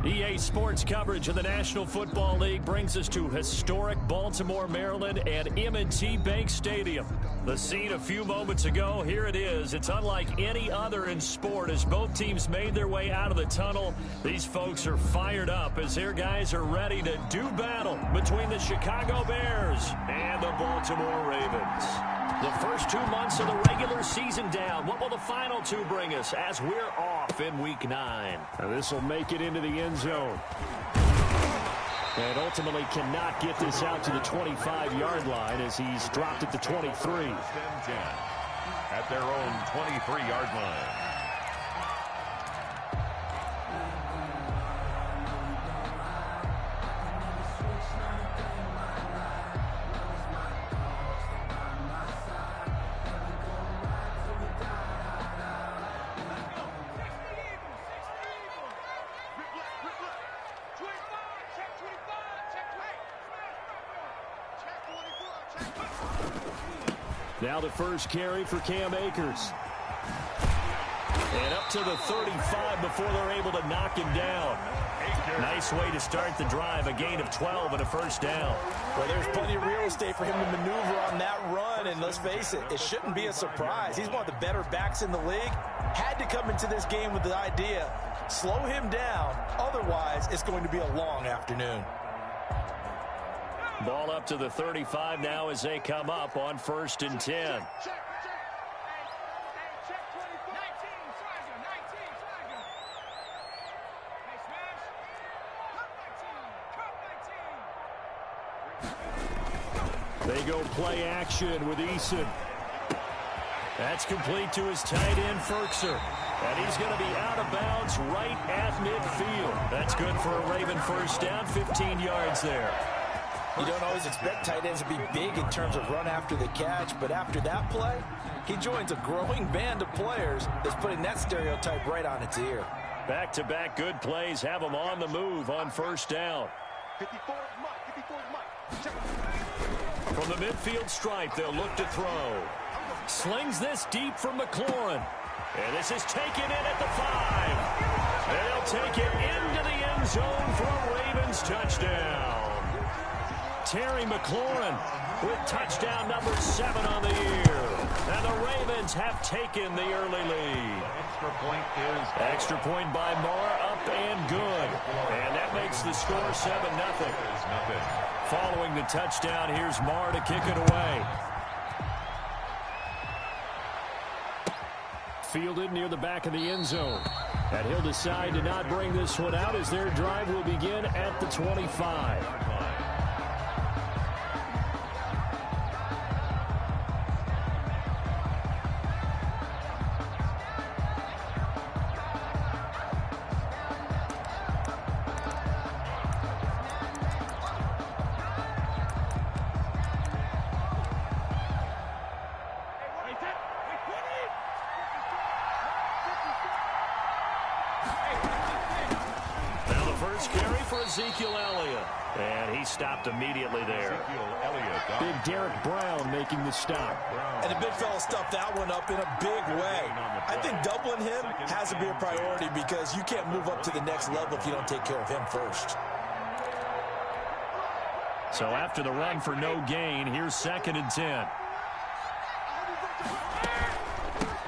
EA Sports coverage of the National Football League brings us to historic Baltimore, Maryland and M&T Bank Stadium. The scene a few moments ago, here it is. It's unlike any other in sport as both teams made their way out of the tunnel. These folks are fired up as their guys are ready to do battle between the Chicago Bears and the Baltimore Ravens. The first 2 months of the regular season down. What will the final two bring us as we're off in Week 9? This will make it into the end zone. And ultimately cannot get this out to the 25-yard line as he's dropped at the 23. At their own 23-yard line. Now the first carry for Cam Akers. And up to the 35 before they're able to knock him down. Nice way to start the drive, a gain of 12 and a first down. Well, there's plenty of real estate for him to maneuver on that run, and let's face it, it shouldn't be a surprise. He's one of the better backs in the league. Had to come into this game with the idea, slow him down, otherwise it's going to be a long afternoon. Ball up to the 35 now as they come up on 1st and 10. They go play action with Eason. That's complete to his tight end, Ferkser. And he's going to be out of bounds right at midfield. That's good for a Raven first down, 15 yards there. You don't always expect tight ends to be big in terms of run after the catch, but after that play, he joins a growing band of players that's putting that stereotype right on its ear. Back-to-back good plays have him on the move on first down. From the midfield stripe, they'll look to throw. Slings this deep from McLaurin. And this is taken in at the 5. They'll take it into the end zone for a Ravens touchdown. Terry McLaurin with touchdown number 7 on the year. And the Ravens have taken the early lead. Extra point by Marr, up and good. And that makes the score 7-0. Following the touchdown, here's Marr to kick it away. Fielded near the back of the end zone. And he'll decide to not bring this one out as their drive will begin at the 25. Ezekiel Elliott. And he stopped immediately there. Big Derek Brown making the stop. And the big fella stuffed that one up in a big way. I think doubling him has to be a priority because you can't move up to the next level if you don't take care of him first. So after the run for no gain, here's 2nd and 10.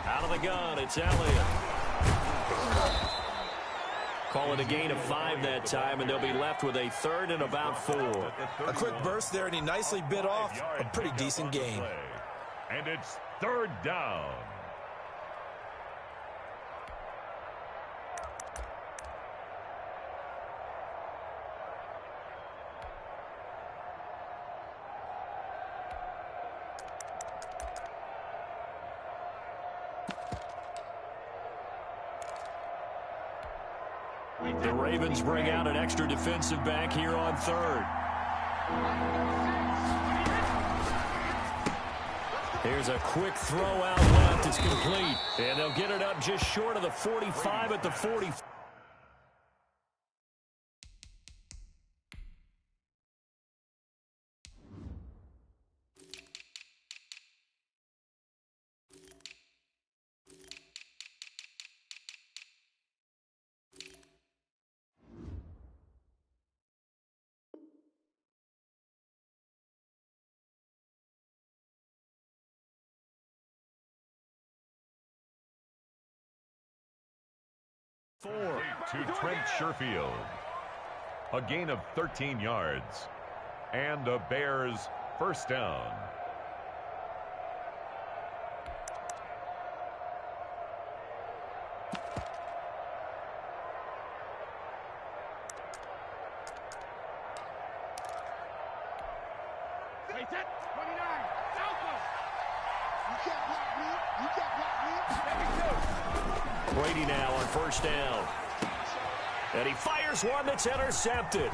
Out of the gun, it's Elliott. Call it a gain of 5 that time, and they'll be left with a 3rd and about 4. A quick burst there, and he nicely bit off a pretty decent gain. And it's 3rd down. The Ravens bring out an extra defensive back here on 3rd. Here's a quick throw out left. It's complete. And they'll get it up just short of the 45 at the 40. 4. To Trent Sherfield. A gain of 13 yards. And a Bears first down. Brady now on first down. And he fires one that's intercepted.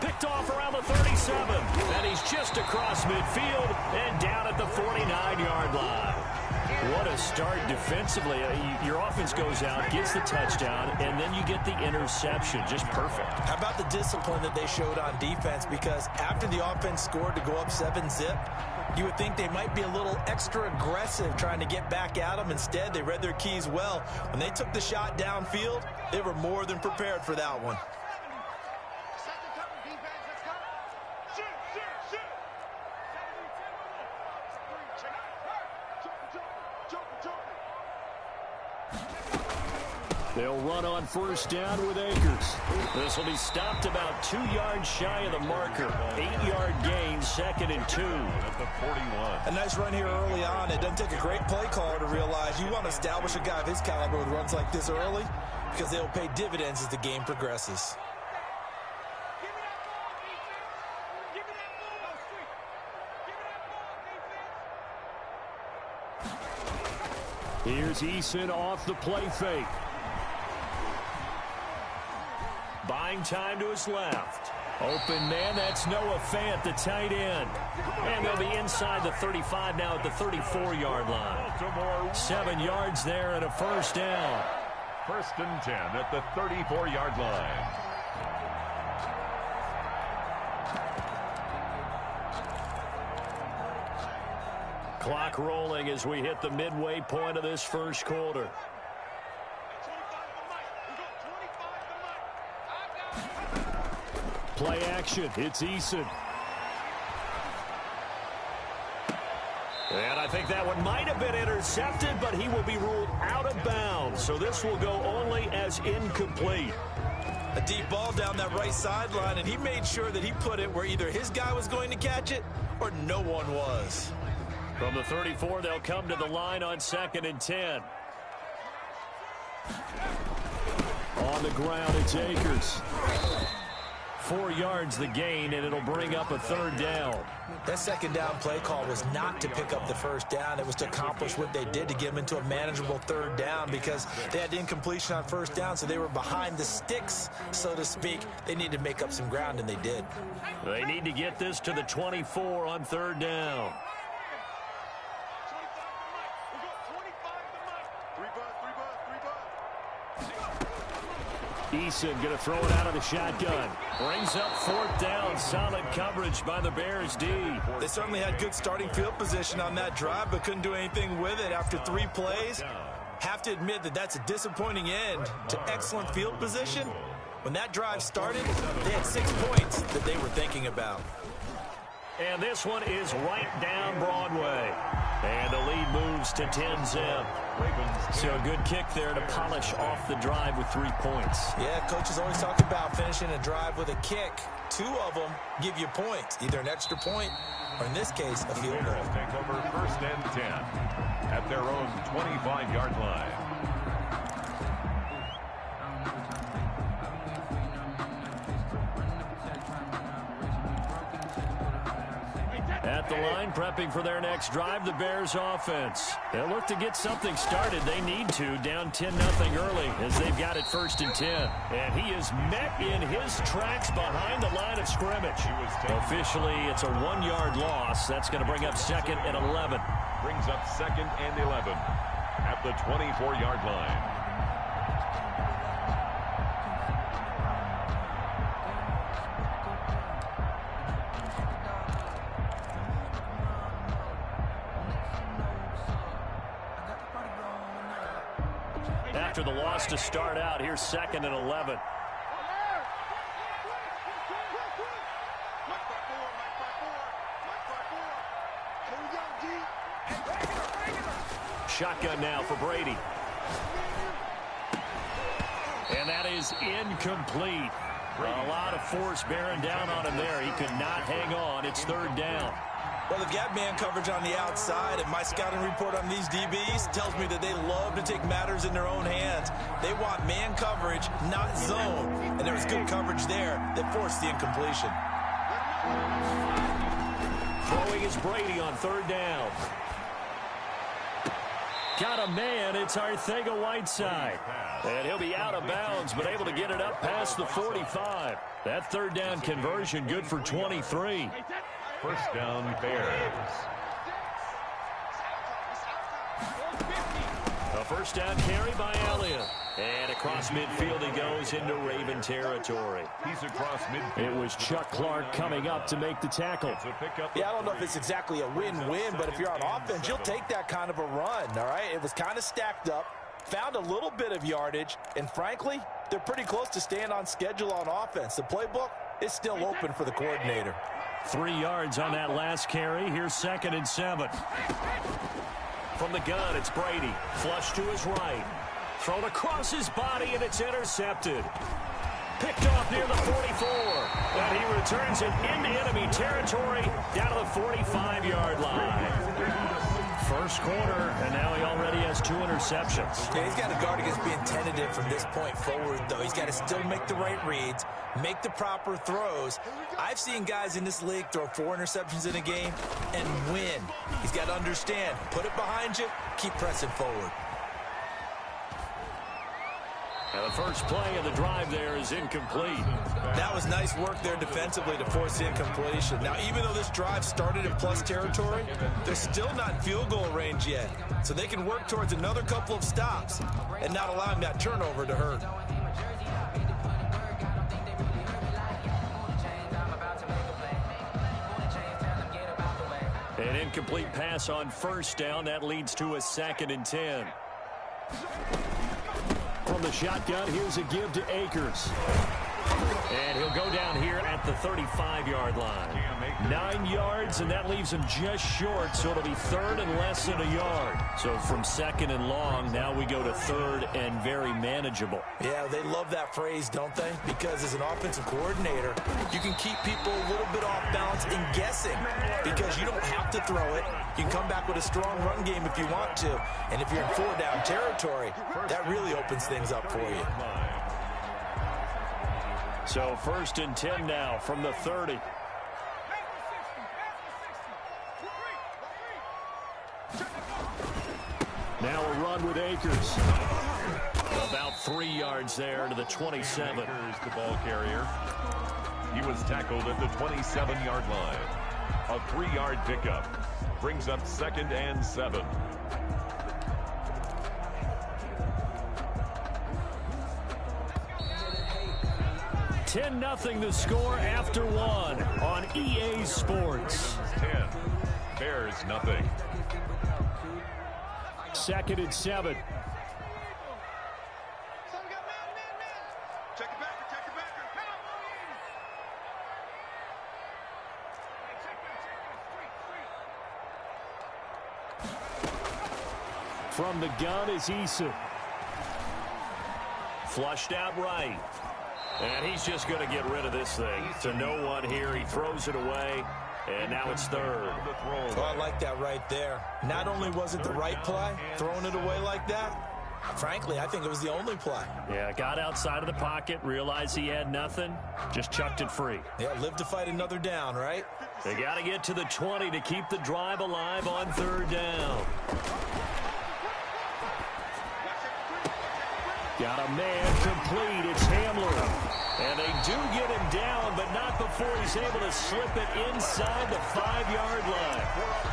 Picked off around the 37. And he's just across midfield and down at the 49-yard line. What a start defensively. Your offense goes out, gets the touchdown, and then you get the interception. Just perfect. How about the discipline that they showed on defense? Because after the offense scored to go up 7-zip, you would think they might be a little extra aggressive trying to get back at them. Instead, they read their keys well. When they took the shot downfield, they were more than prepared for that one. They'll run on first down with Akers. This will be stopped about 2 yards shy of the marker. 8-yard gain, 2nd and 2. At the 41. A nice run here early on. It doesn't take a great play caller to realize you want to establish a guy of his caliber with runs like this early because they'll pay dividends as the game progresses. Here's Eason off the play fake. Buying time to his left. Open man, that's Noah Fant, the tight end. And they'll be inside the 35 now at the 34-yard line. 7 yards there and a first down. 1st and 10 at the 34-yard line. Clock rolling as we hit the midway point of this first quarter. Play action. It's Eason. And I think that one might have been intercepted, but he will be ruled out of bounds. So this will go only as incomplete. A deep ball down that right sideline, and he made sure that he put it where either his guy was going to catch it or no one was. From the 34, they'll come to the line on 2nd and 10. On the ground, it's Akers. 4 yards the gain, and it'll bring up a 3rd down. That 2nd down play call was not to pick up the first down. It was to accomplish what they did to get them into a manageable 3rd down because they had incompletion on first down, so they were behind the sticks, so to speak. They needed to make up some ground, and they did. They need to get this to the 24 on 3rd down. Eason going to throw it out of the shotgun. Brings up 4th down. Solid coverage by the Bears D. They certainly had good starting field position on that drive, but couldn't do anything with it after 3 plays. Have to admit that that's a disappointing end to excellent field position. When that drive started, they had 6 points that they were thinking about. And this one is right down Broadway. And the lead moves to 10-zip. So a good kick there to polish off the drive with 3 points. Yeah, coaches always talk about finishing a drive with a kick. 2 of them give you points, either an extra point or, in this case, a field goal. Take over 1st and 10 at their own 25-yard line. At the line, prepping for their next drive, the Bears offense. They'll look to get something started. They need to, down 10-0 early as they've got it 1st and 10. And he is met in his tracks behind the line of scrimmage. Officially, it's a 1-yard loss. That's going to bring up 2nd and 11. Brings up 2nd and 11 at the 24-yard line. After the loss to start out, here's 2nd and 11. Shotgun now for Brady. And that is incomplete. A lot of force bearing down on him there. He could not hang on. It's third down. Well, they've got man coverage on the outside, and my scouting report on these DBs tells me that they love to take matters in their own hands. They want man coverage, not zone. And there was good coverage there that forced the incompletion. Throwing is Brady on third down. Got a man. It's Arcega-Whiteside. And he'll be out of bounds, but able to get it up past the 45. That third down conversion good for 23. First down, Bears. A first down carry by Elliott. And across midfield he goes into Raven territory. He's across midfield. It was Chuck Clark coming up to make the tackle. Yeah, I don't know if it's exactly a win-win, but if you're on offense, you'll take that kind of a run, all right? It was kind of stacked up, found a little bit of yardage, and frankly, they're pretty close to staying on schedule on offense. The playbook is still open for the coordinator. 3 yards on that last carry. Here's 2nd and 7. From the gun, it's Brady. Flush to his right. Thrown across his body, and it's intercepted. Picked off near the 44. And he returns it into enemy territory down to the 45-yard line. First quarter, and now he already has 2 interceptions. Yeah, he's got to guard against being tentative from this point forward, though. He's got to still make the right reads, make the proper throws. I've seen guys in this league throw 4 interceptions in a game and win. He's got to understand, put it behind you, keep pressing forward. And the first play of the drive there is incomplete. That was nice work there defensively to force the incompletion. Now, even though this drive started in plus territory, they're still not in field goal range yet. So they can work towards another couple of stops and not allowing that turnover to hurt. An incomplete pass on first down. That leads to a 2nd and 10. From the shotgun, here's a give to Akers. And he'll go down here at the 35-yard line. 9 yards, and that leaves him just short, so it'll be 3rd and less than a yard. So from 2nd and long, now we go to 3rd and very manageable. Yeah, they love that phrase, don't they? Because as an offensive coordinator, you can keep people a little bit off balance and guessing because you don't have to throw it. You can come back with a strong run game if you want to. And if you're in 4-down territory, that really opens things up for you. So 1st and 10 now from the 30. Now a run with Akers. About 3 yards there to the 27. Akers, the ball carrier. He was tackled at the 27-yard line. A 3-yard pickup brings up 2nd and 7. Nothing the score after 1 on EA Sports. 10. Bears nothing. 2nd and 7. From the gun is Eason. Flushed out right. And he's just going to get rid of this thing. To no one here. He throws it away. And now it's 3rd. Oh, I like that right there. Not only was it the right play, throwing it away like that, frankly, I think it was the only play. Yeah, got outside of the pocket, realized he had nothing, just chucked it free. Yeah, live to fight another down, right? They got to get to the 20 to keep the drive alive on 3rd down. Got a man complete. It's Hamler. And they do get him down, but not before he's able to slip it inside the 5-yard line.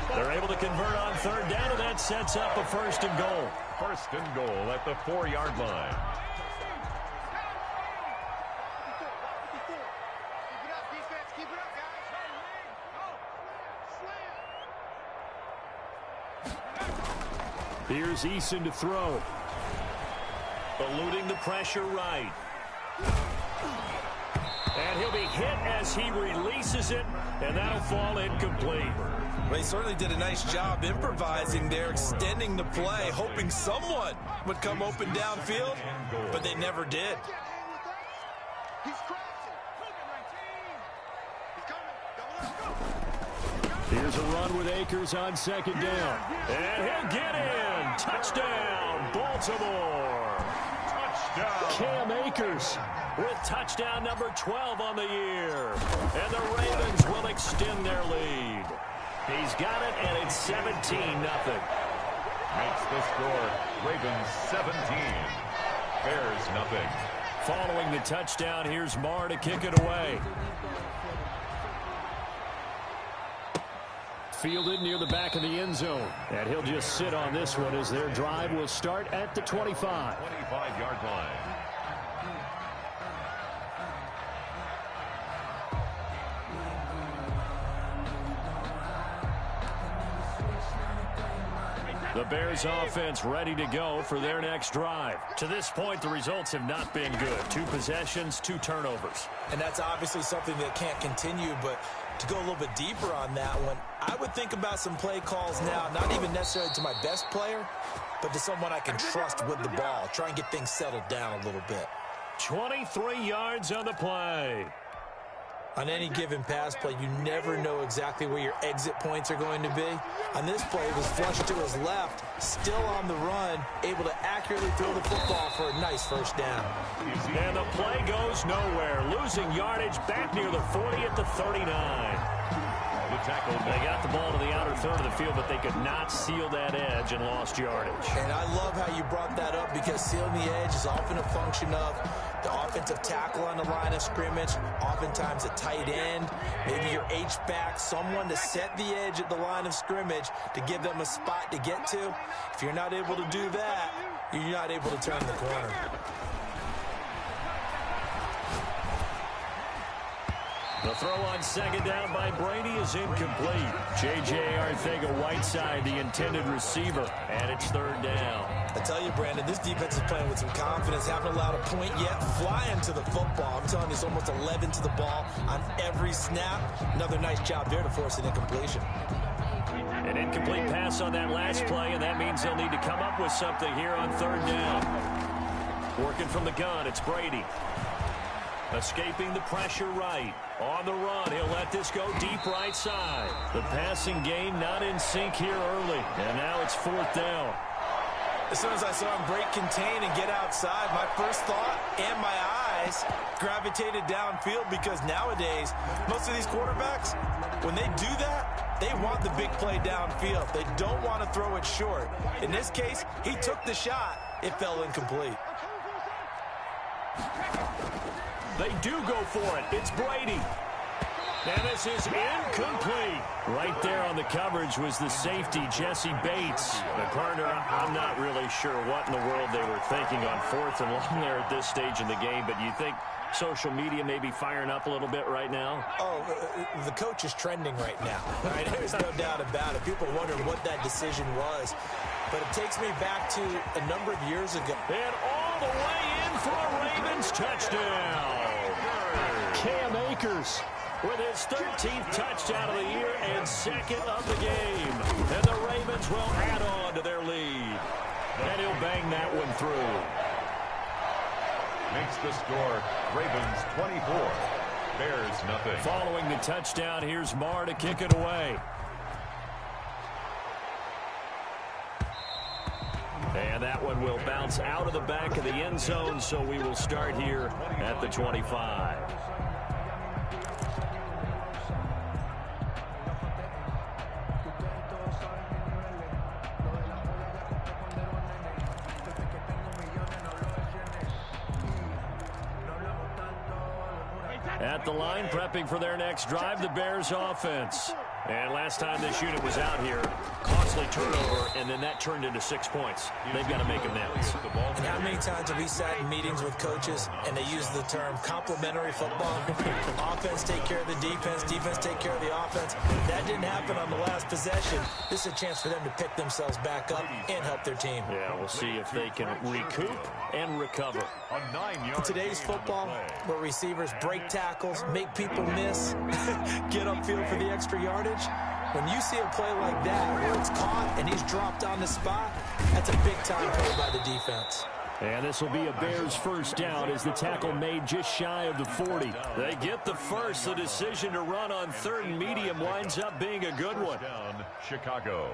They're able to convert on 3rd down, and that sets up a 1st and goal. 1st and goal at the 4-yard line. Here's Eason to throw. Eluding the pressure right. And he'll be hit as he releases it, and that'll fall incomplete. Well, he certainly did a nice job improvising there, extending the play, hoping someone would come open downfield, but they never did. Here's a run with Akers on second down. And he'll get in. Touchdown, Baltimore. Touchdown. Cam Akers with touchdown number 12 on the year. And the Ravens will extend their lead. He's got it, and it's 17-0. Makes the score Ravens 17. Bears nothing. Following the touchdown, here's Marr to kick it away. Fielded near the back of the end zone. And he'll just sit on this one as their drive will start at the 25. 25-yard line. The Bears offense ready to go for their next drive. To this point, the results have not been good. 2 possessions, 2 turnovers. And that's obviously something that can't continue, but to go a little bit deeper on that one, I would think about some play calls now, not even necessarily to my best player, but to someone I can trust with the ball. Try and get things settled down a little bit. 23 yards on the play. On any given pass play, you never know exactly where your exit points are going to be. On this play, it was flushed to his left, still on the run, able to accurately throw the football for a nice first down. And the play goes nowhere, losing yardage back near the 40 at the 39. The tackle. They got the ball to the outer third of the field, but they could not seal that edge and lost yardage. And I love how you brought that up, because sealing the edge is often a function of the offensive tackle on the line of scrimmage, oftentimes a tight end, maybe your H-back, someone to set the edge at the line of scrimmage to give them a spot to get to. If you're not able to do that, you're not able to turn the corner. The throw on second down by Brady is incomplete. J.J. Arcega-Whiteside, the intended receiver, and it's third down. I tell you, Brandon, this defense is playing with some confidence, haven't allowed a point yet, flying to the football. I'm telling you, it's almost 11 to the ball on every snap. Another nice job there to force an incompletion. An incomplete pass on that last play, and that means they'll need to come up with something here on third down. Working from the gun, it's Brady. Escaping the pressure right. On the run, he'll let this go deep right side. The passing game not in sync here early, and now it's fourth down. As soon as I saw him break contain and get outside, my first thought and my eyes gravitated downfield, because nowadays, most of these quarterbacks, when they do that, they want the big play downfield. They don't want to throw it short. In this case, he took the shot. It fell incomplete. They do go for it. It's Brady. And this is incomplete. Right there on the coverage was the safety, Jesse Bates. The corner, I'm not really sure what in the world they were thinking on fourth and long there at this stage in the game, but you think social media may be firing up a little bit right now? Oh, the coach is trending right now. Right? There's no doubt about it. People are wondering what that decision was. But it takes me back to a number of years ago. And all the way in for a Ravens touchdown. Cam Akers with his 13th touchdown of the year and second of the game. And the Ravens will add on to their lead. And he'll bang that one through. Makes the score Ravens 24. Bears nothing. Following the touchdown, here's Marr to kick it away. And that one will bounce out of the back of the end zone, so we will start here at the 25. At the line, prepping for their next drive, the Bears offense. And last time this unit was out here, costly turnover, and then that turned into 6 points. They've got to make amends. And how many times have we sat in meetings with coaches and they use the term complementary football? Offense take care of the defense, defense take care of the offense. That didn't happen on the last possession. This is a chance for them to pick themselves back up and help their team. Yeah, we'll see if they can recoup and recover. In today's football, where receivers break tackles, make people miss, get upfield for the extra yardage, when you see a play like that where it's caught and he's dropped on the spot, that's a big-time play by the defense. And this will be a Bears first down as the tackle made just shy of the 40. They get the first. The decision to run on 3rd and medium winds up being a good one. Chicago.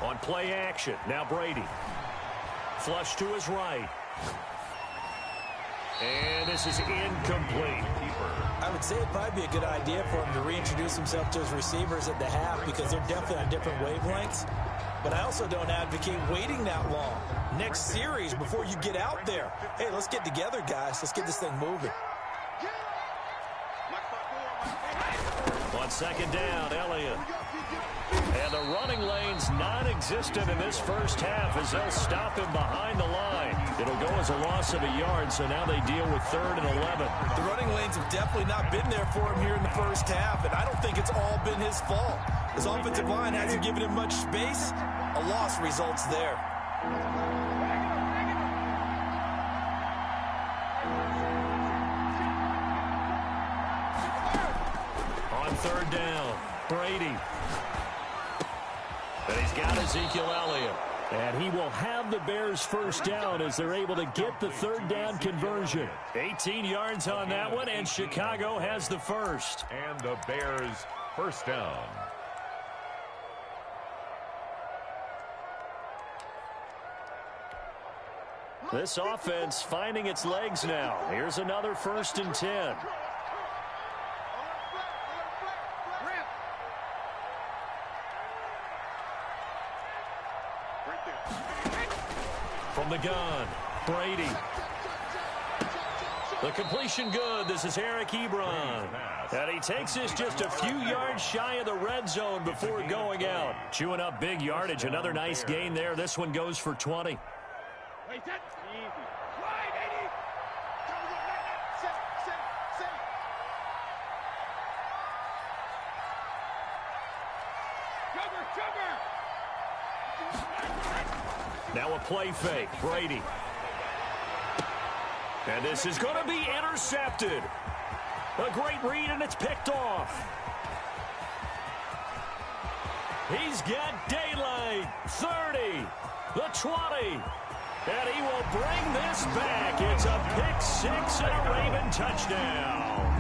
On play action, now Brady. Flush to his right. And this is incomplete. I would say it'd probably be a good idea for him to reintroduce himself to his receivers at the half because they're definitely on different wavelengths. But I also don't advocate waiting that long. Next series before you get out there. Hey, let's get together, guys. Let's get this thing moving. On 2nd down, Elliott. And the running lane's non-existent in this first half as they'll stop him behind the line. It'll go as a loss of a yard, so now they deal with 3rd and 11. The running lanes have definitely not been there for him here in the first half, and I don't think it's all been his fault. His offensive line hasn't given him much space. A loss results there. On 3rd down, Brady. And he's got Ezekiel Elliott. And he will have the Bears first down as they're able to get the 3rd down conversion. 18 yards on that one, and Chicago has the first. And the Bears first down. This offense finding its legs now. Here's another 1st and 10. From the gun, Brady. The completion good. This is Eric Ebron. And he takes this just a few yards shy of the red zone before going out. Chewing up big yardage. Another nice gain there. This one goes for 20. Now a play fake, Brady. And this is going to be intercepted. A great read, and it's picked off. He's got daylight. 30, the 20. And he will bring this back. It's a pick six and a Raven touchdown.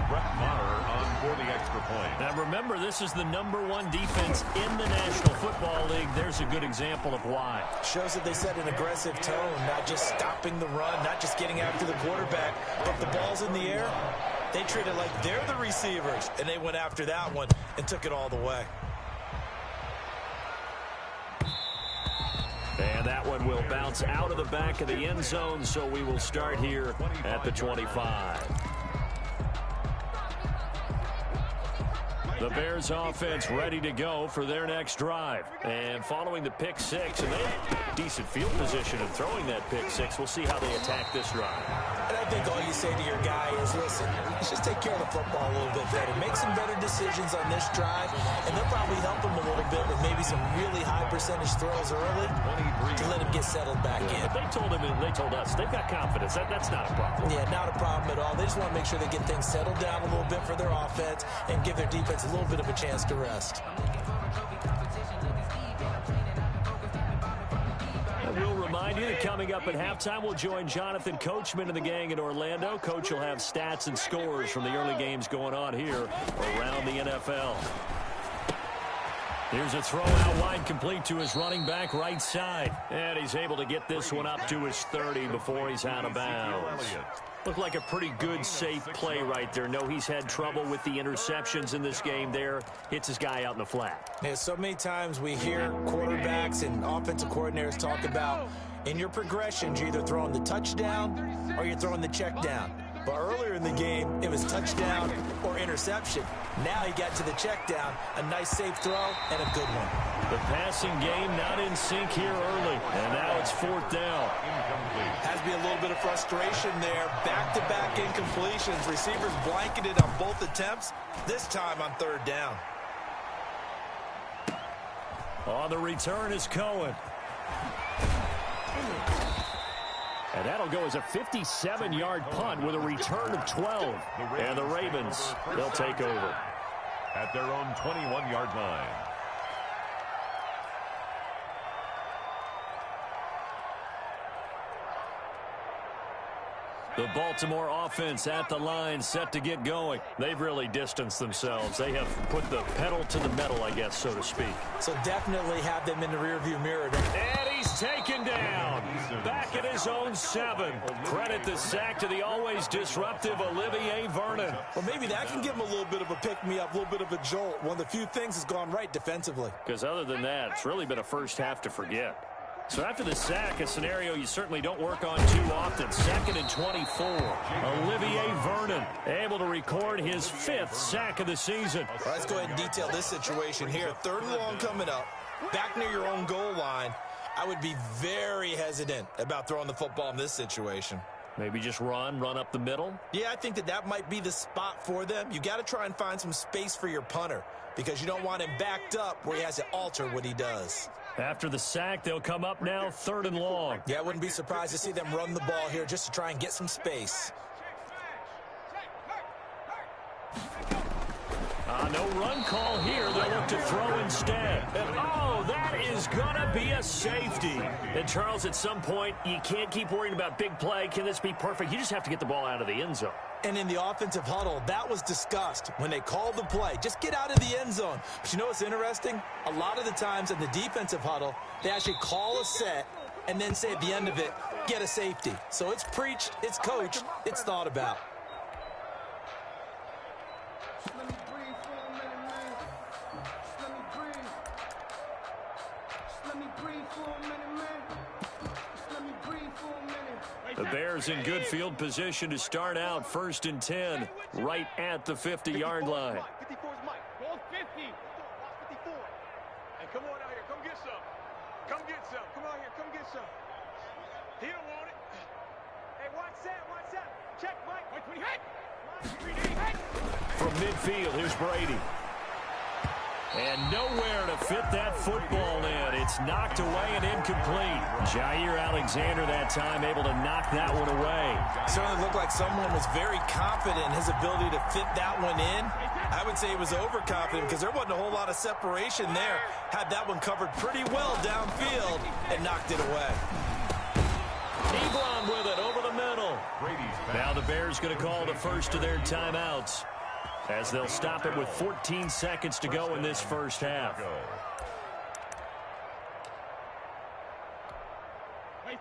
Brett Maher on for the extra point. Now remember, this is the #1 defense in the National Football League. There's a good example of why. Shows that they set an aggressive tone, not just stopping the run, not just getting after the quarterback, but the ball's in the air. They treat it like they're the receivers, and they went after that one and took it all the way. And that one will bounce out of the back of the end zone, so we will start here at the 25. The Bears offense ready to go for their next drive. And following the pick six, and they have decent field position in throwing that pick six. We'll see how they attack this drive. And I think all you say to your guy is, listen, let's just take care of the football a little bit better. Make some better decisions on this drive, and they'll probably help him a little bit with maybe some really high percentage throws early to let him get settled back in. But they told him, and they told us, they've got confidence. That's not a problem. Yeah, not a problem at all. They just want to make sure they get things settled down a little bit for their offense and give their defense a little bit of a chance to rest. And we'll remind you that coming up at halftime, we'll join Jonathan Coachman and the gang in Orlando. Coach will have stats and scores from the early games going on here around the NFL. Here's a throw out wide, complete to his running back right side. And he's able to get this one up to his 30 before he's out of bounds. Looked like a pretty good, safe play right there. No, he's had trouble with the interceptions in this game there. Hits his guy out in the flat. Yeah, so many times we hear quarterbacks and offensive coordinators talk about in your progressions, you're either throwing the touchdown or you're throwing the check down. But earlier in the game, it was touchdown or interception. Now he got to the check down, a nice safe throw, and a good one. The passing game not in sync here early, and now it's 4th down. Has to be a little bit of frustration there. Back-to-back incompletions. Receivers blanketed on both attempts, this time on 3rd down. On the return is Cohen. And that'll go as a 57-yard punt with a return of 12. And the Ravens, they'll take over. At their own 21-yard line. The Baltimore offense at the line, set to get going. They've really distanced themselves. They have put the pedal to the metal, I guess, so to speak. So definitely have them in the rearview mirror. And he's taken down. Back at his own 7. Credit the sack to the always disruptive Olivier Vernon. Well, maybe that can give him a little bit of a pick-me-up, a little bit of a jolt. One of the few things has gone right defensively. Because other than that, it's really been a first half to forget. So after the sack, a scenario you certainly don't work on too often. 2nd and 24. Olivier Vernon able to record his 5th sack of the season. Well, let's go ahead and detail this situation here. 3rd and long coming up. Back near your own goal line. I would be very hesitant about throwing the football in this situation. Maybe just run up the middle? Yeah, I think that might be the spot for them. You got to try and find some space for your punter because you don't want him backed up where he has to alter what he does. After the sack, they'll come up now 3rd and long. Yeah, I wouldn't be surprised to see them run the ball here just to try and get some space. No run call here. They'll look to throw instead. And, oh, that is going to be a safety. And, Charles, at some point, you can't keep worrying about big play. Can this be perfect? You just have to get the ball out of the end zone. And in the offensive huddle, that was discussed when they called the play. Just get out of the end zone. But you know what's interesting? A lot of the times in the defensive huddle, they actually call a set and then say at the end of it, get a safety. So it's preached, it's coached, it's thought about. The Bears in good field position to start out 1st and 10 right at the 50-yard line. 54 is Mike. Go 50. 54. Hey, come on out here. Come get some. Come get some. Come out here. Come get some. He don't want it. Hey, watch that. Watch that. Check, Mike. 120. Hey. From midfield, here's Brady. And nowhere to fit that football in. It's knocked away and incomplete. Jair Alexander that time able to knock that one away. Certainly looked like someone was very confident in his ability to fit that one in. I would say he was overconfident because there wasn't a whole lot of separation there. Had that one covered pretty well downfield and knocked it away. Ebron with it over the middle. Now the Bears going to call the first of their timeouts, as they'll stop it with 14 seconds to go in this first half.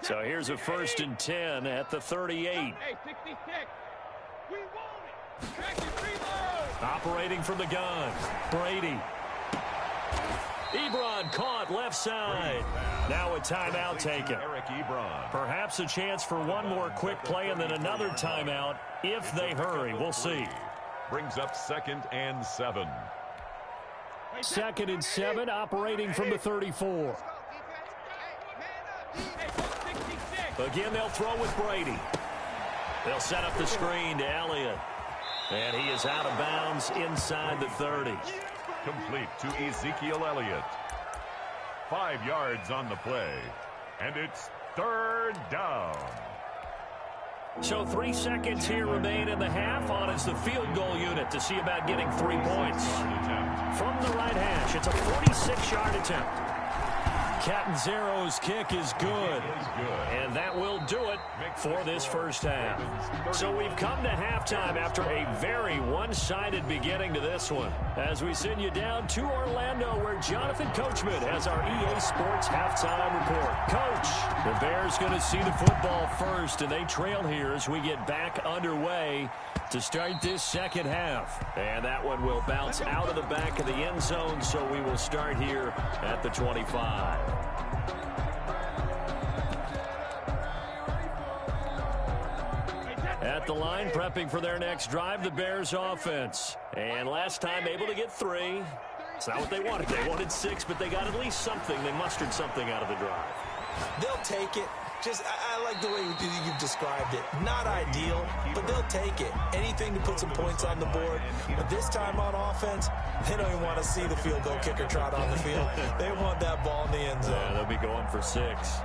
So here's a 1st and 10 at the 38. Hey, 66. We want it. Operating from the gun, Brady. Ebron caught left side. Now a timeout taken. Perhaps a chance for one more quick play and then another timeout if they hurry. We'll see. Brings up 2nd and 7. 2nd and 7, operating from the 34. Again, they'll throw with Brady. They'll set up the screen to Elliott. And he is out of bounds inside the 30. Complete to Ezekiel Elliott. 5 yards on the play. And it's 3rd down. So 3 seconds here remain in the half. On is the field goal unit to see about getting 3 points. From the right hash, it's a 46-yard attempt. Catanzaro's kick is good. And that will do it for this first half. So we've come to halftime after a very one-sided beginning to this one. As we send you down to Orlando, where Jonathan Coachman has our EA Sports halftime report. Coach, the Bears going to see the football first, and they trail here as we get back underway to start this second half. And that one will bounce out of the back of the end zone, so we will start here at the 25. At the line, prepping for their next drive, the Bears offense. And last time able to get 3. It's not what they wanted. They wanted 6, but they got at least something. They mustered something out of the drive. They'll take it. I like the way you've described it. Not ideal, but they'll take it. Anything to put some points on the board. But this time on offense, they don't even want to see the field goal kicker trot on the field. They want that ball in the end zone. Yeah, they'll be going for 6.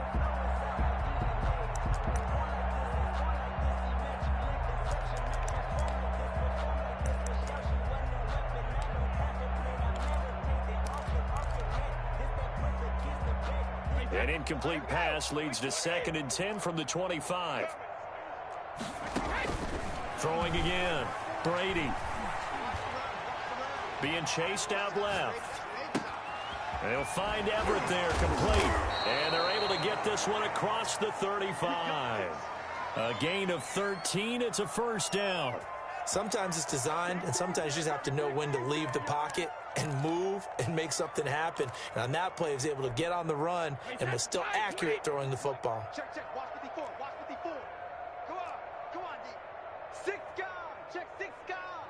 An incomplete pass leads to 2nd and 10 from the 25. Throwing again. Brady. Being chased out left. They'll find Everett there, complete. And they're able to get this one across the 35. A gain of 13. It's a first down. Sometimes it's designed, and sometimes you just have to know when to leave the pocket and move and make something happen. And on that play, he was able to get on the run and was still accurate throwing the football. Check. Watch 54. Watch 54. Come on, D. 6 guard. Check 6 guard.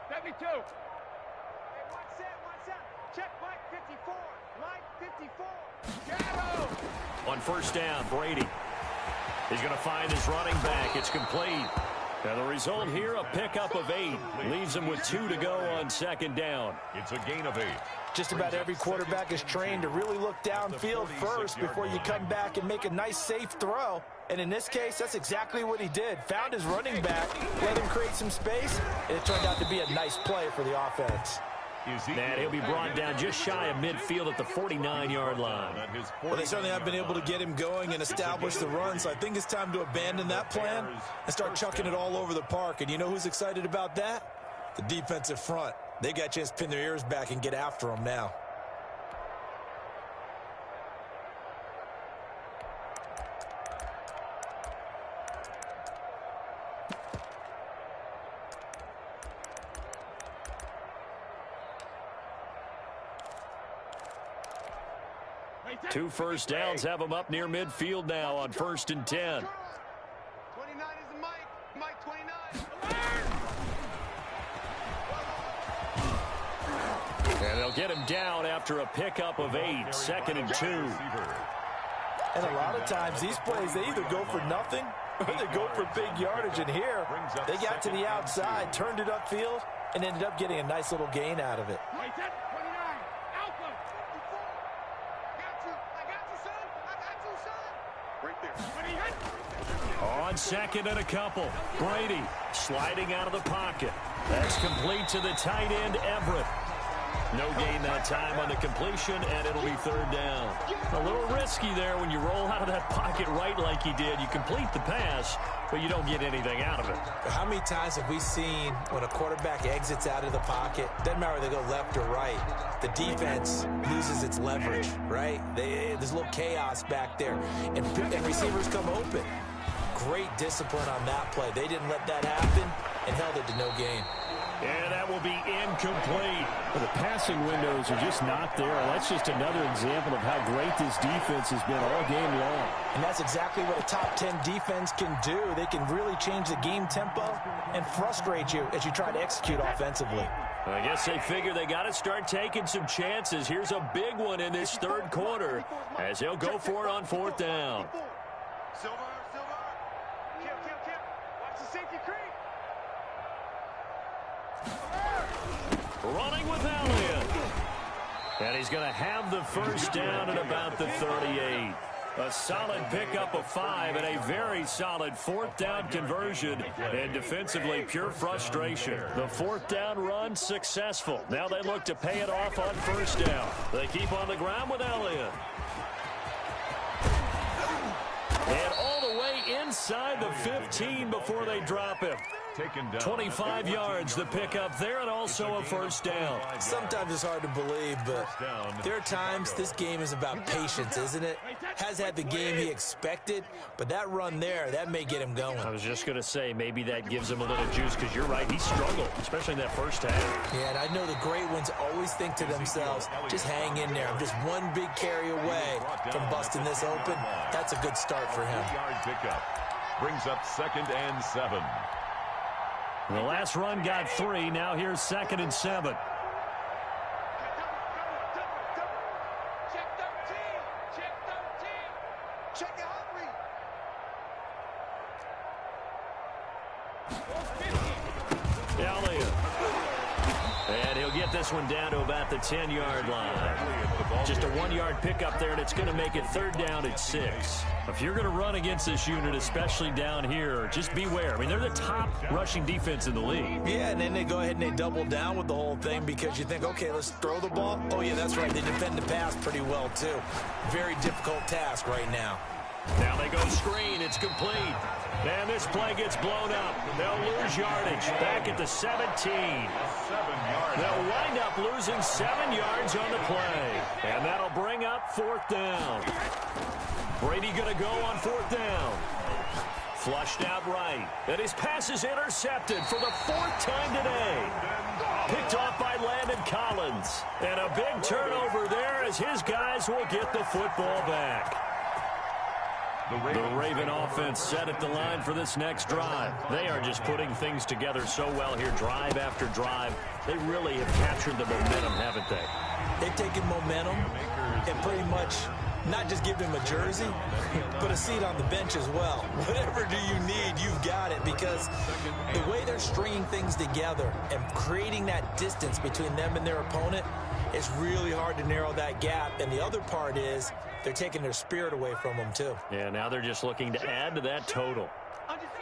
72. Hey, watch that. Check Mike 54. Mike 54. Get him. On first down, Brady. He's going to find his running back. It's complete. And the result here, a pickup of 8. Leaves him with 2 to go on 2nd down. It's a gain of 8. Just about every quarterback is trained to really look downfield first before you come back and make a nice, safe throw. And in this case, that's exactly what he did. Found his running back, let him create some space, and it turned out to be a nice play for the offense. And he'll be brought down just shy of midfield at the 49-yard line. Well, they certainly have been able to get him going and establish the run, so I think it's time to abandon that plan and start chucking it all over the park. And you know who's excited about that? The defensive front. They got a chance to pin their ears back and get after him now. Two first downs have them up near midfield now on 1st and 10. 29 is Mike 29. And they'll get him down after a pickup of 8. 2nd and 2. And a lot of times these plays, they either go for nothing or they go for big yardage. And here, they got to the outside, turned it upfield, and ended up getting a nice little gain out of it. On 2nd and a couple, Brady sliding out of the pocket. That's complete to the tight end, Everett. No gain that time on the completion, and it'll be 3rd down. A little risky there when you roll out of that pocket right like he did. You complete the pass, but you don't get anything out of it. How many times have we seen when a quarterback exits out of the pocket, doesn't matter whether they go left or right, the defense loses its leverage, right? There's a little chaos back there, and receivers come open. Great discipline on that play. They didn't let that happen and held it to no gain. And that will be incomplete. Well, the passing windows are just not there. That's just another example of how great this defense has been all game long. And that's exactly what a top 10 defense can do. They can really change the game tempo and frustrate you as you try to execute offensively. I guess they figure they got to start taking some chances. Here's a big one in this 3rd quarter as they'll go for it on 4th down. Silver. Kill. Watch the safety creep. Running with Elliott. And he's going to have the first down at about the 38. A solid pickup of 5 and a very solid 4th down conversion. And defensively, pure frustration. The 4th down run successful. Now they look to pay it off on 1st down. They keep on the ground with Elliott. And all the way inside the 15 before they drop him. 25 yards the pickup there, and also a 1st down. Sometimes it's hard to believe, but there are times this game is about patience, isn't it? Has had the game he expected, but that run there, that may get him going. I was just going to say, maybe that gives him a little juice, because you're right, he struggled, especially in that 1st half. Yeah, and I know the great ones always think to themselves, just hang in there. I'm just one big carry away from busting this open. That's a good start for him. Pickup brings up 2nd and 7. The last run got 3. Now here's 2nd and 7. Check 13. Check 13. Check it hungry. Elliott. And he'll get this one down to about the 10-yard line. Just a 1-yard pickup there, and it's going to make it 3rd down at 6. If you're going to run against this unit, especially down here, just beware. I mean, they're the top rushing defense in the league. Yeah, and then they go ahead and they double down with the whole thing because you think, okay, let's throw the ball. Oh, yeah, that's right. They defend the pass pretty well, too. Very difficult task right now. Now they go screen. It's complete. And this play gets blown up. They'll lose yardage. Back at the 17. They'll wind up losing 7 yards on the play. And that'll bring up 4th down. Brady going to go on 4th down. Flushed out right. And his pass is intercepted for the 4th time today. Picked off by Landon Collins. And a big turnover there as his guys will get the football back. The Raven offense set at the line for this next drive. They are just putting things together so well here, drive after drive. They really have captured the momentum, haven't they? They've taken momentum and pretty much not just give him a jersey, but a seat on the bench as well. Whatever do you need, you've got it, because the way they're stringing things together and creating that distance between them and their opponent, it's really hard to narrow that gap. And the other part is they're taking their spirit away from them, too. Yeah, now they're just looking to add to that total. Under 60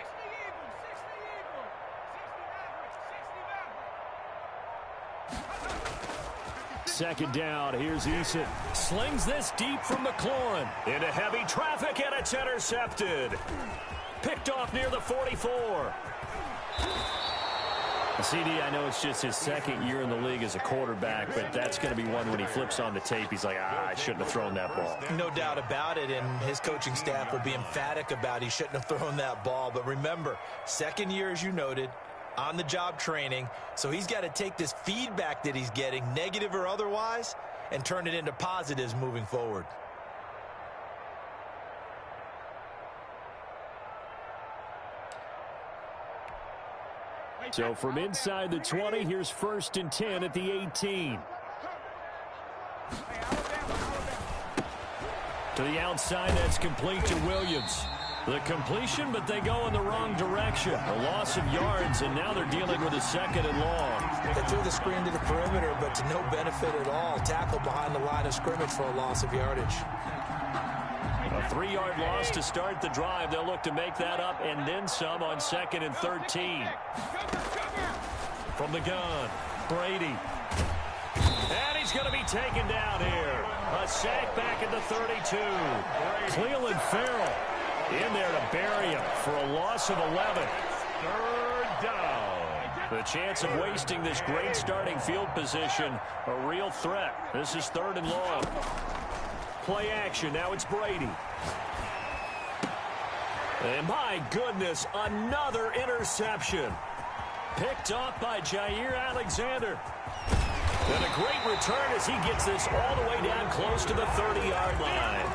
Eagles, 60 Eagles, 60 2nd down, here's Eason. Slings this deep from McLaurin. Into heavy traffic, and it's intercepted. Picked off near the 44. CD, I know it's just his 2nd year in the league as a quarterback, but that's going to be one when he flips on the tape, he's like, I shouldn't have thrown that ball. No doubt about it, and his coaching staff will be emphatic about he shouldn't have thrown that ball. But remember, 2nd year, as you noted, on-the-job training, so he's got to take this feedback that he's getting, negative or otherwise, and turn it into positives moving forward. So from inside the 20, here's 1st and 10 at the 18. To the outside, that's complete to Williams. The completion, but they go in the wrong direction. A loss of yards, and now they're dealing with a 2nd and long. They threw the screen to the perimeter, but to no benefit at all. Tackle behind the line of scrimmage for a loss of yardage. A 3-yard loss to start the drive. They'll look to make that up and then some on 2nd and 13. From the gun, Brady. And he's going to be taken down here. A sack back at the 32. Cleveland Farrell in there to bury him for a loss of 11. 3rd down. The chance of wasting this great starting field position, a real threat. This is 3rd and long. Play action. Now it's Brady. And my goodness, another interception. Picked off by Jair Alexander. And a great return as he gets this all the way down close to the 30-yard line.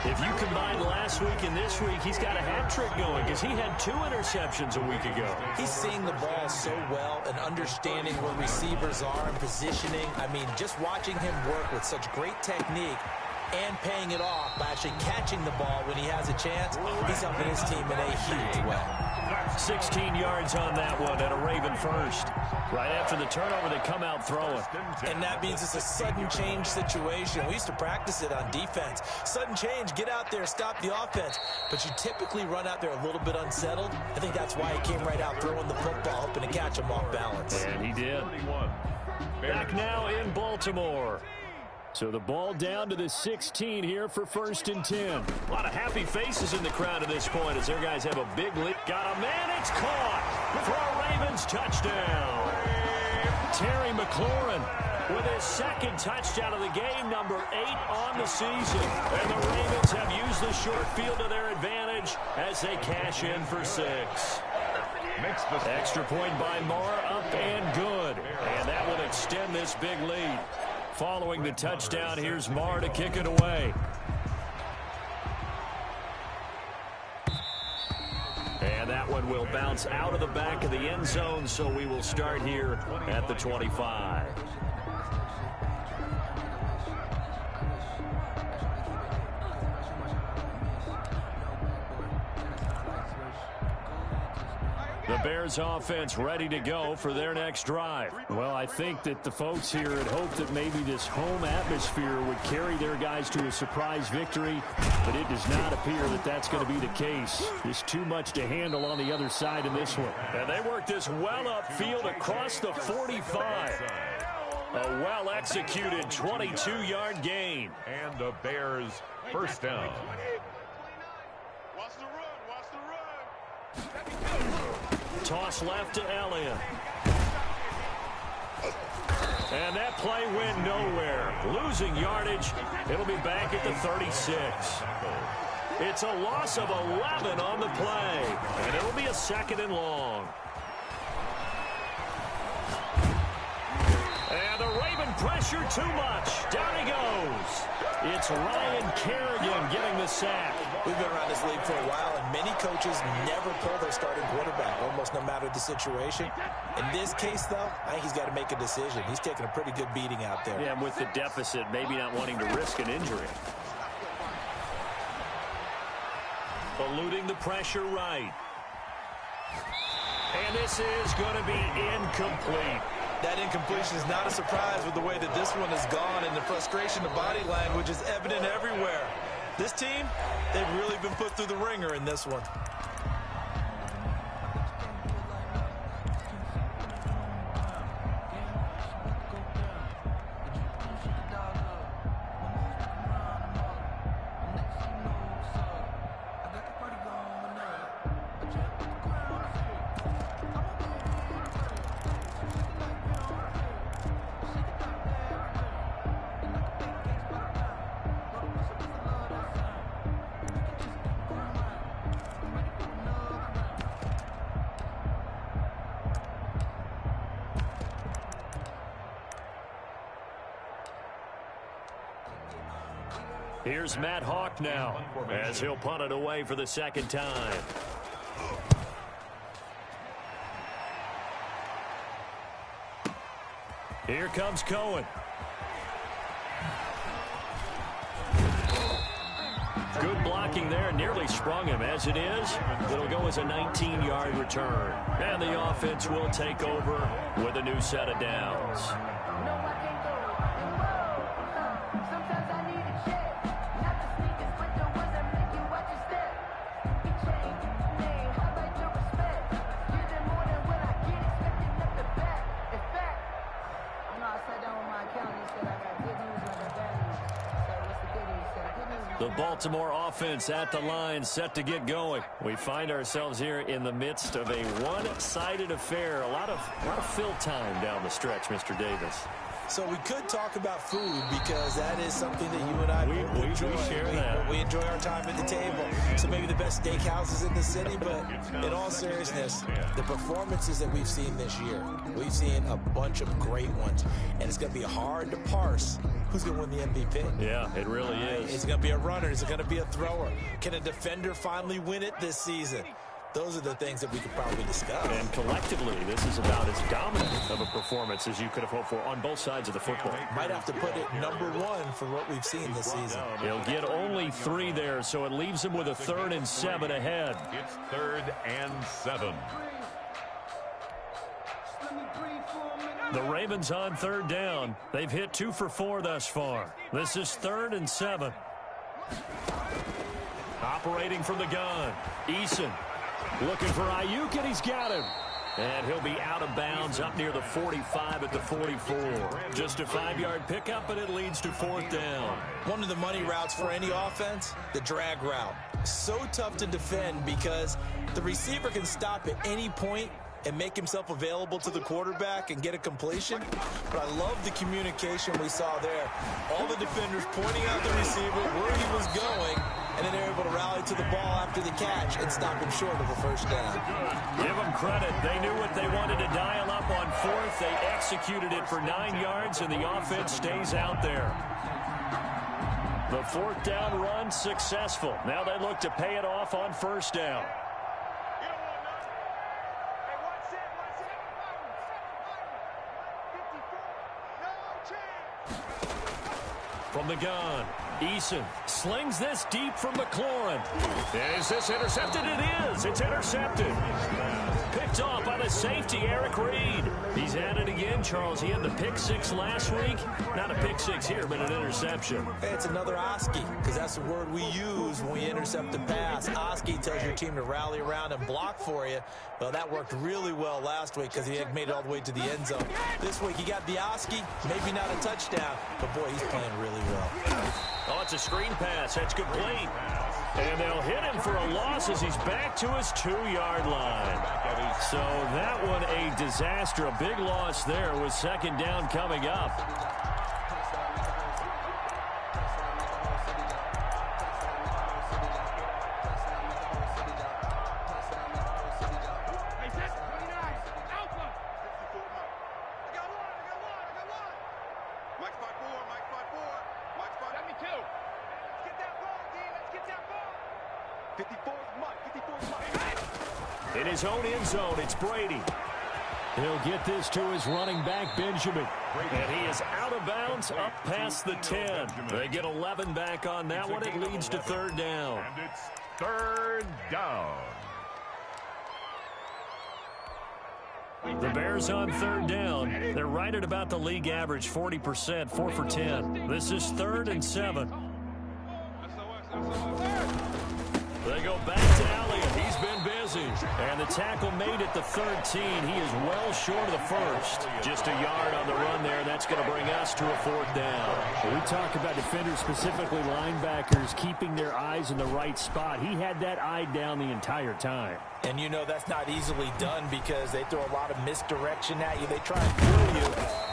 If you combine last week and this week, he's got a hat trick going because he had 2 interceptions a week ago. He's seeing the ball so well and understanding where receivers are and positioning. I mean, just watching him work with such great technique and paying it off by actually catching the ball when he has a chance, he's helping his team in a huge way. 16 yards on that one and a Raven first. Right after the turnover, they come out throwing. And that means it's a sudden change situation. We used to practice it on defense. Sudden change, get out there, stop the offense. But you typically run out there a little bit unsettled. I think that's why he came right out throwing the football, hoping to catch him off balance. And he did. Back now in Baltimore. So the ball down to the 16 here for 1st and 10. A lot of happy faces in the crowd at this point as their guys have a big lead. Got a man, it's caught for a Ravens touchdown. Terry McLaurin with his second touchdown of the game, number 8 on the season. And the Ravens have used the short field to their advantage as they cash in for 6. Extra point by Marr, up and good. And that will extend this big lead. Following the touchdown, here's Marr to kick it away. And that one will bounce out of the back of the end zone, so we will start here at the 25. The Bears offense ready to go for their next drive. Well, I think that the folks here had hoped that maybe this home atmosphere would carry their guys to a surprise victory, but it does not appear that that's going to be the case. There's too much to handle on the other side in this one. And they work this well upfield across the 45. A well-executed 22-yard gain. And the Bears first down. Watch the run, watch the run. Toss left to Elliott. And that play went nowhere. Losing yardage. It'll be back at the 36. It's a loss of 11 on the play. And it'll be a 2nd and long. And the Raven pressure too much. Down he goes. It's Ryan Kerrigan getting the sack. We've been around this league for a while, and many coaches never pull their starting quarterback, almost no matter the situation. In this case, though, I think he's got to make a decision. He's taking a pretty good beating out there. Yeah, and with the deficit, maybe not wanting to risk an injury. Eluding the pressure right. And this is going to be incomplete. That incompletion is not a surprise with the way that this one has gone, and the frustration, the body language is evident everywhere. This team, they've really been put through the ringer in this one. Here's Matt Hawk now as he'll punt it away for the 2nd time. Here comes Cohen. Good blocking there, nearly sprung him. As it is, it'll go as a 19-yard return. And the offense will take over with a new set of downs. The Baltimore offense at the line, set to get going. We find ourselves here in the midst of a one-sided affair. A lot of fill time down the stretch, Mr. Davis. So we could talk about food because that is something that you and I enjoy. We share that. We enjoy our time at the table. So maybe the best steakhouses in the city, but in all seriousness, the performances that we've seen this year, we've seen a bunch of great ones, and it's going to be hard to parse who's going to win the MVP. Yeah, it really is. Is it going to be a runner? Is it going to be a thrower? Can a defender finally win it this season? those are the things that we could probably discuss. And collectively, this is about as dominant of a performance as you could have hoped for on both sides of the football. Might have to put it #1 for what we've seen this season. He'll get only 3 there, so it leaves him with a 3rd and 7 ahead. It's 3rd and 7. The Ravens on 3rd down. They've hit 2 for 4 thus far. This is 3rd and 7. Operating from the gun, Eason looking for Ayuk, and he's got him. And he'll be out of bounds up near the 45 at the 44. Just a 5-yard pickup, and it leads to 4th down. One of the money routes for any offense, the drag route. So tough to defend because the receiver can stop at any point and make himself available to the quarterback and get a completion. But I love the communication we saw there. All the defenders pointing out the receiver where he was going, and then they're able to rally to the ball after the catch and stop him short of a 1st down. Give them credit. They knew what they wanted to dial up on 4th. They executed it for 9 yards, and the offense stays out there. The 4th down run successful. Now they look to pay it off on 1st down. From the gun, Eason slings this deep from McLaurin. Is this intercepted? It is. It's intercepted. Picked off by the safety, Eric Reed. He's at it again, Charles. He had the pick 6 last week. Not a pick 6 here, but an interception. Hey, it's another Oski, because that's the word we use when we intercept the pass. Oski tells your team to rally around and block for you. Well, that worked really well last week because he had made it all the way to the end zone. This week, he got the Oski, maybe not a touchdown, but boy, he's playing really well. Oh, it's a screen pass. That's complete. And they'll hit him for a loss as he's back to his 2-yard line. So that one a disaster. A big loss there with 2nd down coming up. In his own end zone, it's Brady. He'll get this to his running back, Benjamin. And he is out of bounds up past the 10. They get 11 back on that one. It leads to 3rd down. And it's 3rd down. The Bears on 3rd down. They're right at about the league average, 40%, 4 for 10. This is 3rd and 7. They go back to Elliott. He's been busy. And the tackle made at the 13. He is well short of the 1st. Just a yard on the run there. That's going to bring us to a 4th down. We talk about defenders, specifically linebackers, keeping their eyes in the right spot. He had that eye down the entire time. And you know that's not easily done because they throw a lot of misdirection at you. They try and fool you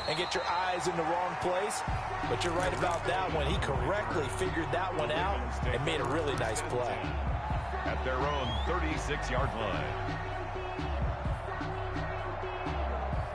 and get your eyes in the wrong place. But you're right about that one. He correctly figured that one out and made a really nice play. At their own 36-yard line.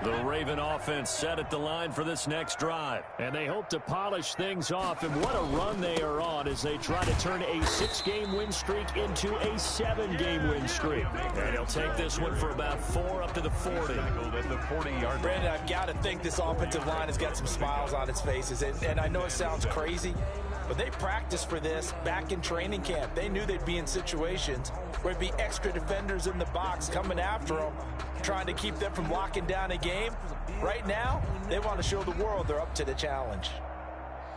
The Raven offense set at the line for this next drive. And they hope to polish things off. And what a run they are on as they try to turn a 6-game win streak into a 7-game win streak. And he'll take this one for about 4 up to the 40. At the 40-yard. Brandon, I've got to think this offensive line has got some smiles on its faces. And I know it sounds crazy, but they practiced for this back in training camp. They knew they'd be in situations where there'd be extra defenders in the box coming after them, trying to keep them from locking down a game. Right now, they want to show the world they're up to the challenge.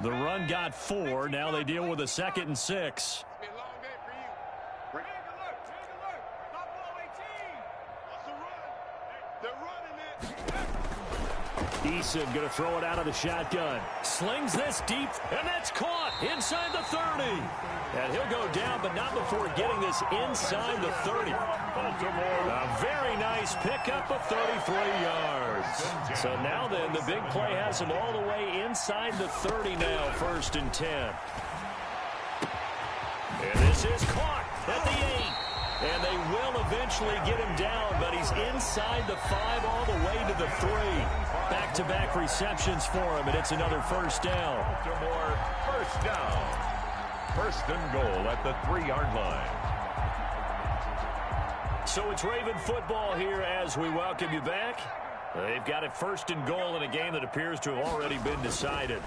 The run got 4. Now they deal with a 2nd and 6. Eason going to throw it out of the shotgun. Slings this deep, and that's caught inside the 30. And he'll go down, but not before getting this inside the 30. A very nice pickup of 33 yards. So now then, the big play has him all the way inside the 30 now, 1st and 10. And this is caught at the 8. And they will eventually get him down, but he's inside the 5 all the way to the 3. Back-to-back receptions for him, and it's another 1st down. More 1st down. 1st and goal at the 3-yard line. So it's Raven football here as we welcome you back. They've got it 1st and goal in a game that appears to have already been decided.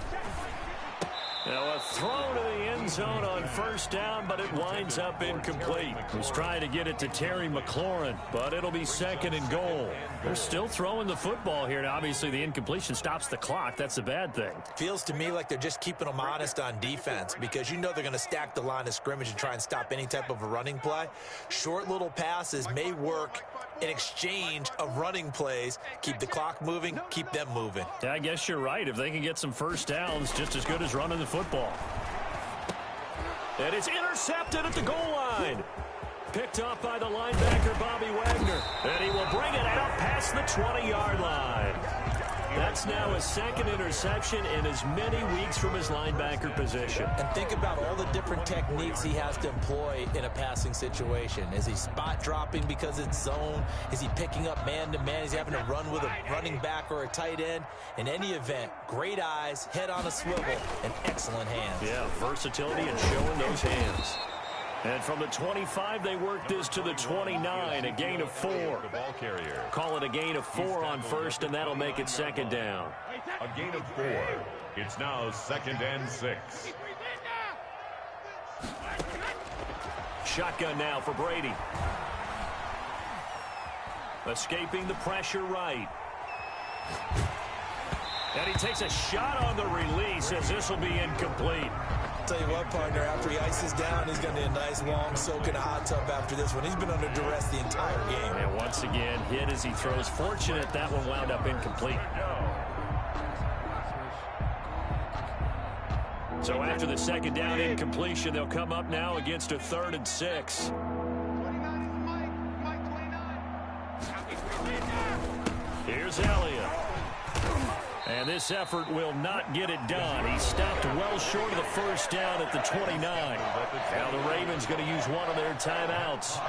Now a throw to the end zone on 1st down, but it winds up incomplete. He's trying to get it to Terry McLaurin, but it'll be 2nd and goal. They're still throwing the football here. Now, obviously, the incompletion stops the clock. That's a bad thing. Feels to me like they're just keeping them honest on defense because you know they're going to stack the line of scrimmage and try and stop any type of a running play. Short little passes may work in exchange of running plays. Keep the clock moving, keep them moving. Yeah, I guess you're right. If they can get some 1st downs, just as good as running the football. And it's intercepted at the goal line. Picked off by the linebacker, Bobby Wagner. And he will bring it out past the 20-yard line. That's now his 2nd interception in as many weeks from his linebacker position. And think about all the different techniques he has to employ in a passing situation. Is he spot dropping because it's zone? Is he picking up man-to-man? Is he having to run with a running back or a tight end? In any event, great eyes, head on a swivel, and excellent hands. Yeah, versatility and showing those hands. And from the 25, they work this to the 29, a gain of 4. The ball carrier. Call it a gain of 4 on 1st, and that'll make it 2nd down. A gain of 4. It's now 2nd and 6. Shotgun now for Brady. Escaping the pressure right. And he takes a shot on the release as this will be incomplete. Tell you what, partner, after he ices down, he's going to need a nice long soak in a hot tub after this one. He's been under duress the entire game. And once again, hit as he throws. Fortunate that one wound up incomplete. So after the 2nd down incompletion, they'll come up now against a 3rd and 6. Here's Elliott. And this effort will not get it done. He stopped well short of the 1st down at the 29. Now the Ravens going to use one of their timeouts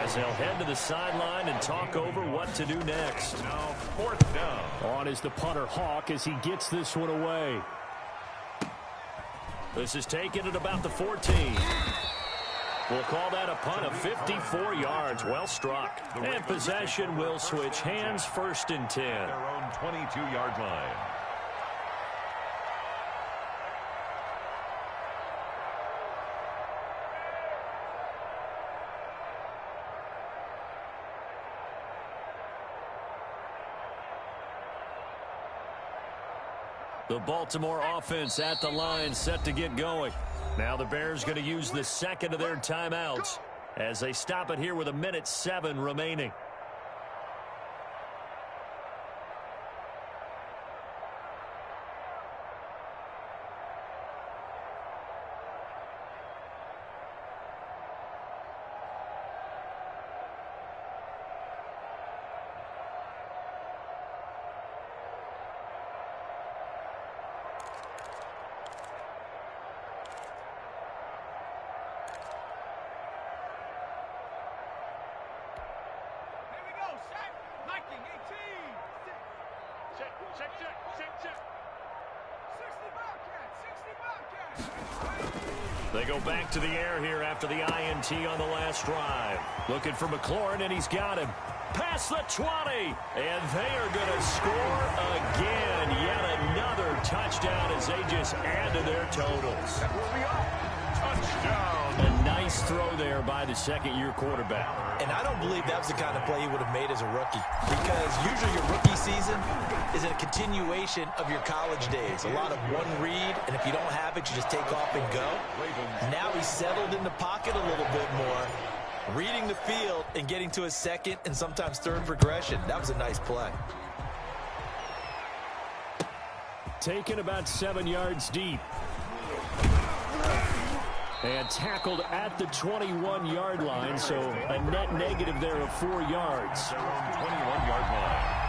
as they'll head to the sideline and talk over what to do next. Now 4th down. On is the punter, Hawk, as he gets this one away. This is taken at about the 14. We'll call that a punt of 54 yards. Well struck. And possession will switch hands, 1st and 10. Their own 22-yard line. The Baltimore offense at the line, set to get going. Now the Bears going to use the 2nd of their timeouts as they stop it here with 1:07 remaining. They go back to the air here after the INT on the last drive. Looking for McLaurin, and he's got him. Past the 20, and they are going to score again. Yet another touchdown as they just add to their totals. That will be up. Touchdown. A nice throw there by the 2nd-year quarterback. And I don't believe that was the kind of play he would have made as a rookie, because usually your rookie season is a continuation of your college days. A lot of one read, and if you don't have it, you just take off and go. Now he's settled in the pocket a little bit more, reading the field and getting to his 2nd and sometimes 3rd progression. That was a nice play. Taken about 7 yards deep. And tackled at the 21-yard line, so a net negative there of 4 yards. Their own 21-yard line.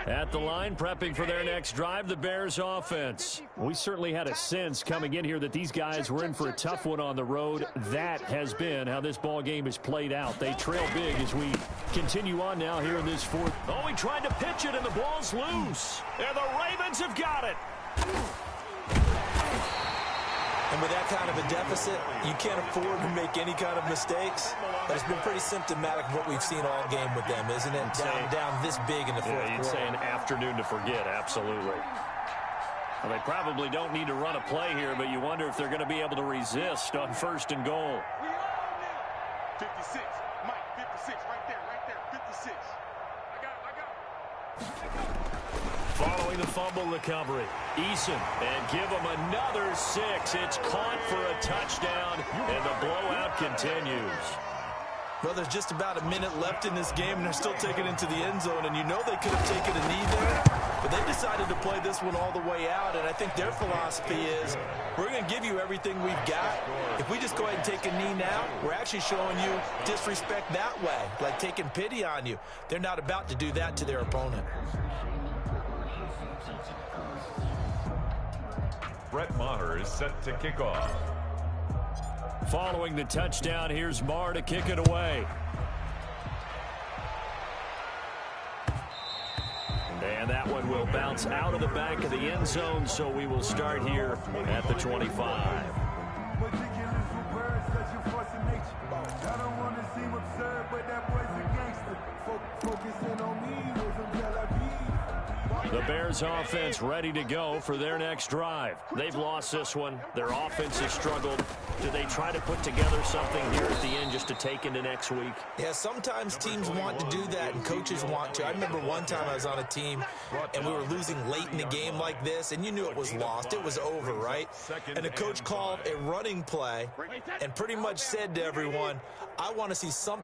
At the line, prepping for their next drive, the Bears offense. We certainly had a sense coming in here that these guys were in for a tough one on the road. That has been how this ball game is played out. They trail big as we continue on now here in this fourth. Oh, he tried to pitch it, and the ball's loose. And the Ravens have got it. And with that kind of a deficit, you can't afford to make any kind of mistakes. But it's been pretty symptomatic of what we've seen all game with them, isn't it? Down this big in the fourth quarter. You'd say an afternoon to forget, absolutely. Well, they probably don't need to run a play here, but you wonder if they're going to be able to resist on 1st and goal. 56, Mike, 56, right there, 56. I got it. Following the fumble recovery, Eason, and give him another 6. It's caught for a touchdown, and the blowout continues. Well, there's just about a minute left in this game, and they're still taking it into the end zone, and you know they could have taken a knee there, but they decided to play this one all the way out, and I think their philosophy is, we're going to give you everything we've got. If we just go ahead and take a knee now, we're actually showing you disrespect that way, like taking pity on you. They're not about to do that to their opponent. Brett Maher is set to kick off. Following the touchdown, here's Maher to kick it away. And that one will bounce out of the back of the end zone, so we will start here at the 25. The Bears offense ready to go for their next drive. They've lost this one. Their offense has struggled. Do they try to put together something here at the end just to take into next week? Yeah, sometimes teams want to do that and coaches want to. I remember one time I was on a team and we were losing late in the game like this, and you knew it was lost. It was over, right? And the coach called a running play and pretty much said to everyone, I want to see something.